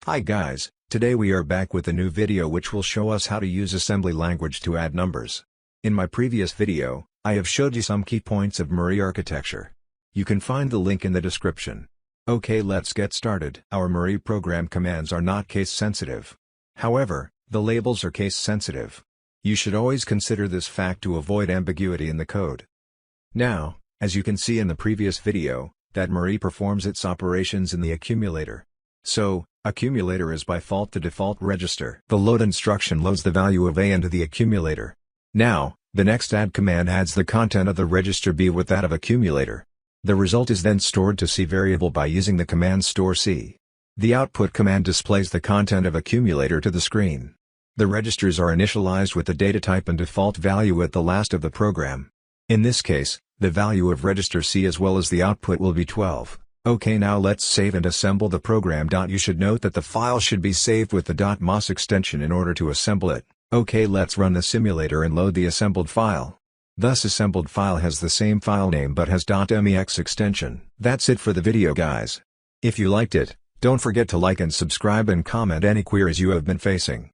Hi guys, today we are back with a new video which will show us how to use assembly language to add numbers. In my previous video, I have showed you some key points of Marie architecture. You can find the link in the description. Okay, let's get started. Our Marie program commands are not case sensitive. However, the labels are case sensitive. You should always consider this fact to avoid ambiguity in the code. Now, as you can see in the previous video, that Marie performs its operations in the accumulator. So, accumulator is by default the default register. The load instruction loads the value of A into the accumulator. Now, the next add command adds the content of the register B with that of accumulator. The result is then stored to C variable by using the command store C. The output command displays the content of accumulator to the screen. The registers are initialized with the data type and default value at the last of the program. In this case, the value of register C as well as the output will be 12. Okay, now let's save and assemble the program. You should note that the file should be saved with the .mos extension in order to assemble it. Okay, let's run the simulator and load the assembled file. Thus assembled file has the same file name but has .mex extension. That's it for the video guys. If you liked it, don't forget to like and subscribe and comment any queries you have been facing.